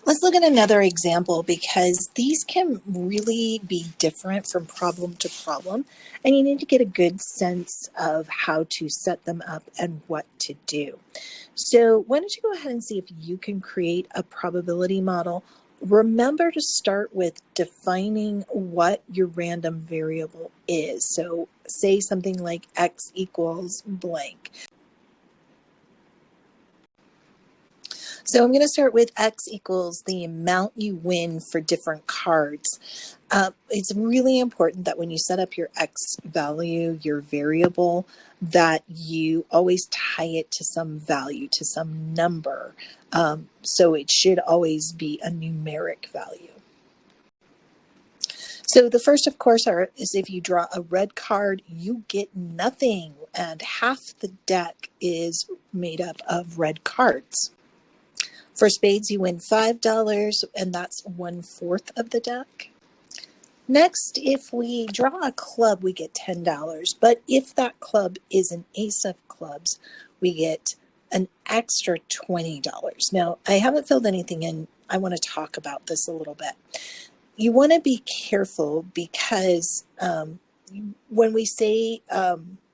Let's look at another example because these can really be different from problem to problem, and you need to get a good sense of how to set them up and what to do. So why don't you go ahead and see if you can create a probability model. Remember to start with defining what your random variable is. So say something like x equals blank. So I'm going to start with x equals the amount you win for different cards. It's really important that when you set up your x value, your variable, that you always tie it to some value, to some number. So it should always be a numeric value. So the first, of course, is if you draw a red card, you get nothing, and half the deck is made up of red cards. For spades, you win $5, and that's 1/4 of the deck. Next, if we draw a club, we get $10. But if that club is an ace of clubs, we get an extra $20. Now, I haven't filled anything in. I want to talk about this a little bit. You want to be careful because when we say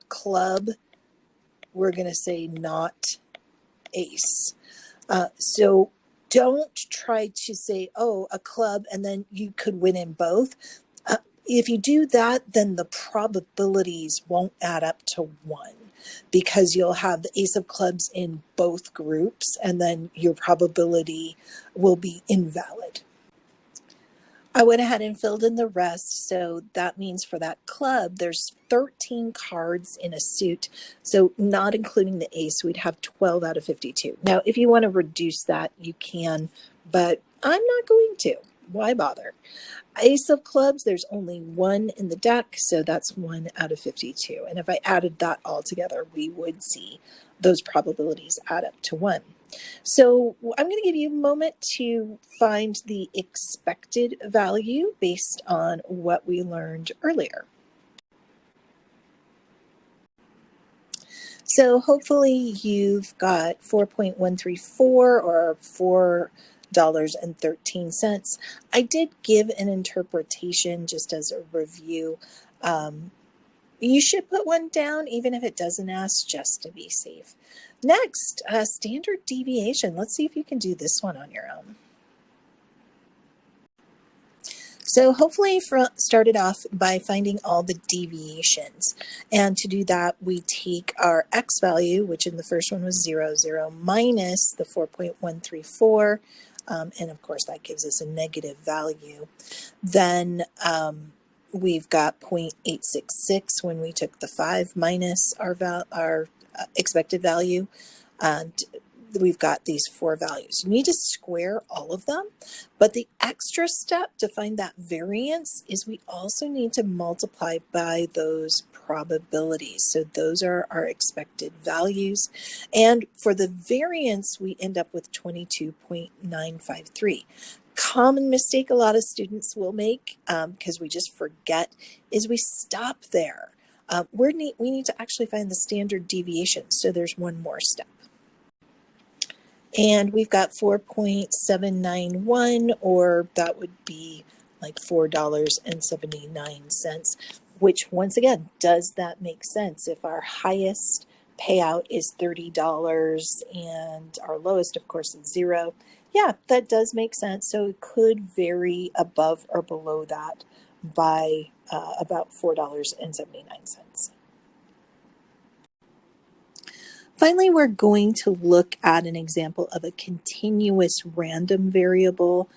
club, we're going to say not ace. So don't try to say, oh, a club, and then you could win in both. If you do that, then the probabilities won't add up to 1 because you'll have the ace of clubs in both groups, and then your probability will be invalid. I went ahead and filled in the rest. So that means for that club, there's 13 cards in a suit. So not including the ace, we'd have 12 out of 52. Now, if you want to reduce that, you can, but I'm not going to. Why bother? Ace of clubs, there's only 1 in the deck, so that's 1 out of 52. And if I added that all together, we would see those probabilities add up to 1. So I'm going to give you a moment to find the expected value based on what we learned earlier. So hopefully you've got 4.134 or $4.13. I did give an interpretation just as a review. You should put one down even if it doesn't ask, just to be safe. Next, standard deviation. Let's see if you can do this one on your own. So hopefully started off by finding all the deviations. And to do that, we take our x value, which in the first one was 0, 0, minus the 4.134. And of course, that gives us a negative value. Then we've got 0.866 when we took the 5 minus our expected value, and we've got these 4 values. You need to square all of them, but the extra step to find that variance is we also need to multiply by those probabilities. So those are our expected values, and for the variance we end up with 22.953. Common mistake a lot of students will make because we just forget is we stop there. We need to actually find the standard deviation, so there's one more step. And we've got 4.791, or that would be like $4.79, which once again, does that make sense? If our highest payout is $30 and our lowest, of course, is 0, yeah, that does make sense. So it could vary above or below that by about $4.79. Finally, we're going to look at an example of a continuous random variable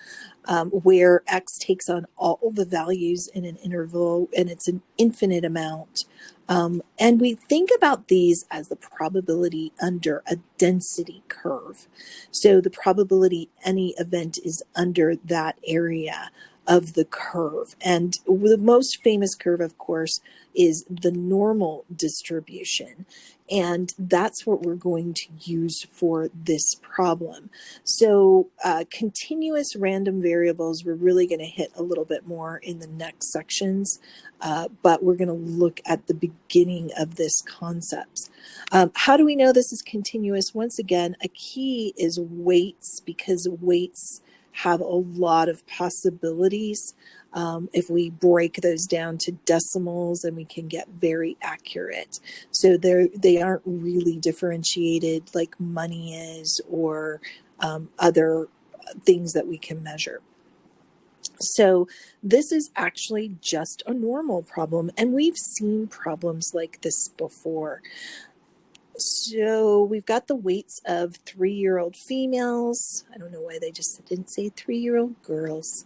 where x takes on all the values in an interval, and it's an infinite amount. And we think about these as the probability under a density curve. So the probability any event is under that area of the curve. And the most famous curve, of course, is the normal distribution. And that's what we're going to use for this problem. So continuous random variables, we're really going to hit a little bit more in the next sections, but we're going to look at the beginning of this concept. How do we know this is continuous? Once again, a key is weights, because weights have a lot of possibilities. If we break those down to decimals, and we can get very accurate. So they aren't really differentiated like money is, or other things that we can measure. So this is actually just a normal problem, and we've seen problems like this before. So we've got the weights of 3-year-old females. I don't know why they just didn't say 3-year-old girls.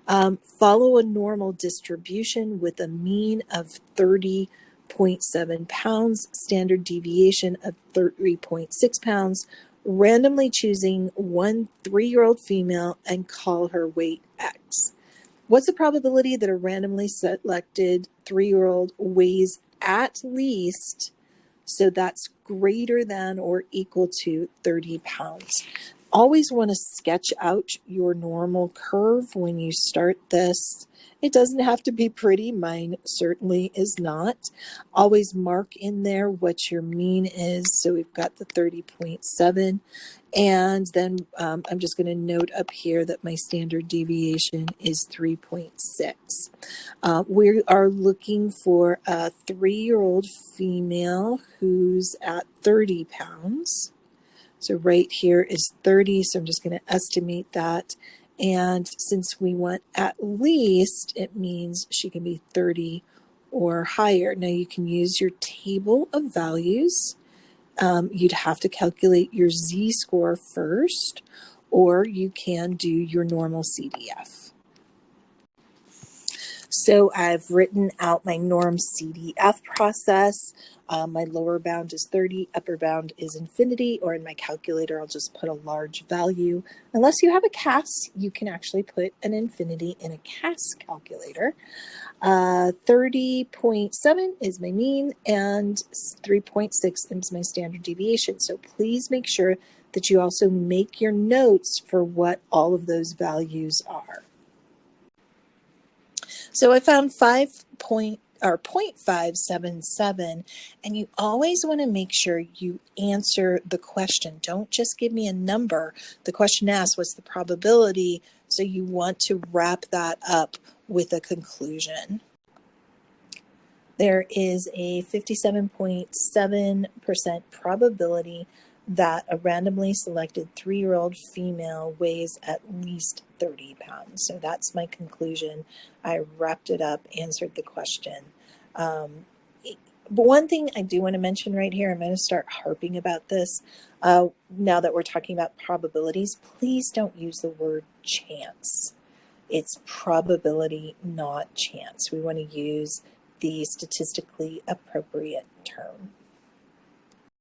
Follow a normal distribution with a mean of 30.7 pounds, standard deviation of 3.6 pounds, randomly choosing one 3-year-old female and call her weight X. What's the probability that a randomly selected 3-year-old weighs at least, so that's greater than or equal to 30 pounds? Always want to sketch out your normal curve when you start this. It doesn't have to be pretty. Mine certainly is not. Always mark in there what your mean is. So we've got the 30.7. And then I'm just going to note up here that my standard deviation is 3.6. We are looking for a 3-year-old female who's at 30 pounds. So right here is 30, so I'm just going to estimate that. And since we want at least, it means she can be 30 or higher. Now you can use your table of values. You'd have to calculate your z-score first, or you can do your normal CDF. So I've written out my norm CDF process. My lower bound is 30, upper bound is infinity, or in my calculator, I'll just put a large value. Unless you have a CAS, you can actually put an infinity in a CAS calculator. 30.7 is my mean, and 3.6 is my standard deviation. So please make sure that you also make your notes for what all of those values are. So I found 0.577, and you always want to make sure you answer the question. Don't just give me a number. The question asks, what's the probability? So you want to wrap that up with a conclusion. There is a 57.7% probability that a randomly selected 3-year-old female weighs at least 30 pounds. So that's my conclusion. I wrapped it up, answered the question. But one thing I do want to mention right here, I'm going to start harping about this. Now that we're talking about probabilities, please don't use the word chance. It's probability, not chance. We want to use the statistically appropriate term.